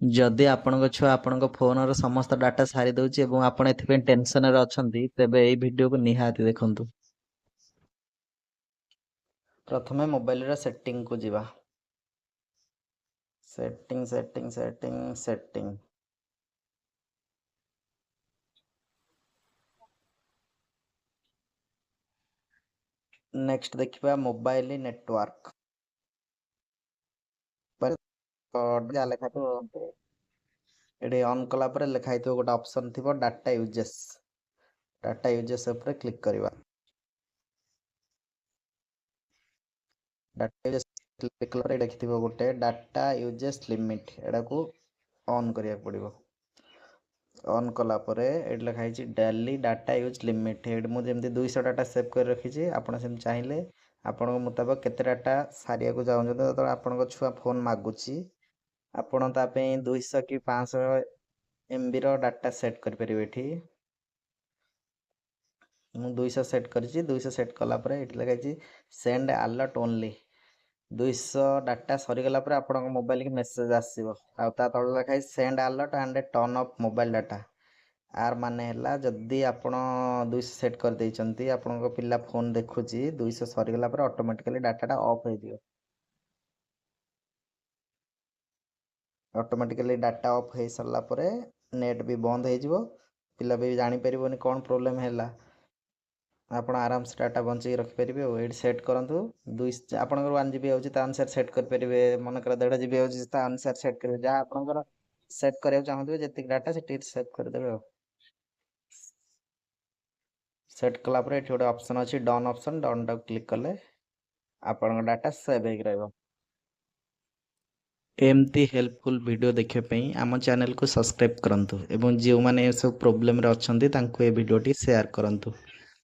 ଯଦି ଆପଣଙ୍କ ଛୁଆ ଆପଣଙ୍କ ଫୋନର ସମସ୍ତ ଡାଟା ସାରି ଦେଉଛି ଏବଂ ଆପଣ ଏଥିପାଇଁ ଟେନସନରେ ଅଛନ୍ତି, ତେବେ ଏହି ଭିଡ଼ିଓକୁ ନିହାତି ଦେଖନ୍ତୁ। ପ୍ରଥମେ ମୋବାଇଲର ସେଟିଂକୁ ଯିବା। ସେଟିଂ। ନେକ୍ସଟ ଦେଖିବା ମୋବାଇଲ ନେଟୱାର୍କ। ଯାହା ଲେଖାଥିବ ଏଠି ଅନ୍ କଲା ପରେ ଲେଖା ହେଇଥିବ ଗୋଟେ ଅପସନ୍ ଥିବ ଡାଟା ୟୁଜେସ୍। ଡାଟା ୟୁଜେସ୍ ଉପରେ କ୍ଲିକ୍ କରିବା। ଡାଟା ୟୁଜେସ୍ କ୍ଲିକ୍ କଲା ପରେ ଲେଖିଥିବ ଗୋଟେ ଡାଟା ୟୁଜେସ୍ ଲିମିଟ୍, ଏଟାକୁ ଅନ୍ କରିବାକୁ ପଡ଼ିବ। ଅନ୍ କଲା ପରେ ଏଠି ଲେଖା ହେଇଛି ଡେଲି ଡାଟା ୟୁଜ୍ ଲିମିଟ୍। ଏଠି ମୁଁ ଯେମିତି 200 ଡାଟା ସେଭ୍ କରି ରଖିଛି, ଆପଣ ସେମିତି ଚାହିଁଲେ ଆପଣଙ୍କ ମୁତାବକ କେତେ ଡାଟା ସାରିବାକୁ ଚାହୁଁଛନ୍ତି। ଯେତେବେଳେ ଆପଣଙ୍କ ଛୁଆ ଫୋନ୍ ମାଗୁଛି, ଆପଣ ତା ପାଇଁ 200 କି 500 MBର ଡାଟା ସେଟ୍ କରିପାରିବେ। ଏଠି ମୁଁ 200 ସେଟ୍ କରିଛି। 200 ସେଟ୍ କଲା ପରେ ଏଠି ଲେଖା ହେଇଛି ସେଣ୍ଡ ଆଲର୍ଟ ଓନ୍ଲି। 200 ଡାଟା ସରିଗଲା ପରେ ଆପଣଙ୍କ ମୋବାଇଲକି ମେସେଜ୍ ଆସିବ, ଆଉ ତା ତଳେ ଲେଖା ହେଇଛି send alert and turn off mobile data. ଆର ମାନେ ହେଲା ଯଦି ଆପଣ 200 ସେଟ୍ କରିଦେଇଛନ୍ତି, ଆପଣଙ୍କ ପିଲା ଫୋନ୍ ଦେଖୁଛି, 200 ସରିଗଲା ପରେ ଅଟୋମେଟିକାଲି ଡାଟାଟା ଅଫ୍ ହେଇଯିବ। ଅଟୋମେଟିକାଲି ଡାଟା ଅଫ୍ ହେଇସାରିଲା ପରେ ନେଟ୍ ବି ବନ୍ଦ ହେଇଯିବ, ପିଲା ବି ଜାଣିପାରିବନି କ'ଣ ପ୍ରୋବ୍ଲେମ୍ ହେଲା। ଆପଣ ଆରାମସେ ଡାଟା ବଞ୍ଚେଇକି ରଖିପାରିବେ। ଆଉ ଏଇଠି ସେଟ୍ କରନ୍ତୁ। ଆପଣଙ୍କର 1 GB ହେଉଛି, ତା ଅନୁସାରେ ସେଟ୍ କରିପାରିବେ। ମନେକର 1.5 GB ହେଉଛି, ତା ଅନୁସାରେ ସେଟ୍ କରିବେ। ଯାହା ଆପଣଙ୍କର ସେଟ୍ କରିବାକୁ ଚାହୁଁଥିବେ, ଯେତିକି ଡାଟା ସେତିକି ସେଟ୍ କରିଦେବେ। ଆଉ ସେଟ୍ କଲା ପରେ ଏଠି ଗୋଟେ ଅପସନ୍ ଅଛି ଡନ୍ ଅପସନ୍। ଡନ୍ଟାକୁ କ୍ଲିକ୍ କଲେ ଆପଣଙ୍କ ଡାଟା ସେଭ୍ ହେଇକି ରହିବ। ଏମିତି ହେଲ୍ପଫୁଲ୍ ଭିଡ଼ିଓ ଦେଖିବା ପାଇଁ ଆମ ଚ୍ୟାନେଲକୁ ସବସ୍କ୍ରାଇବ୍ କରନ୍ତୁ ଏବଂ ଯେଉଁମାନେ ଏସବୁ ପ୍ରୋବ୍ଲେମରେ ଅଛନ୍ତି ତାଙ୍କୁ ଏ ଭିଡ଼ିଓଟି ସେୟାର କରନ୍ତୁ।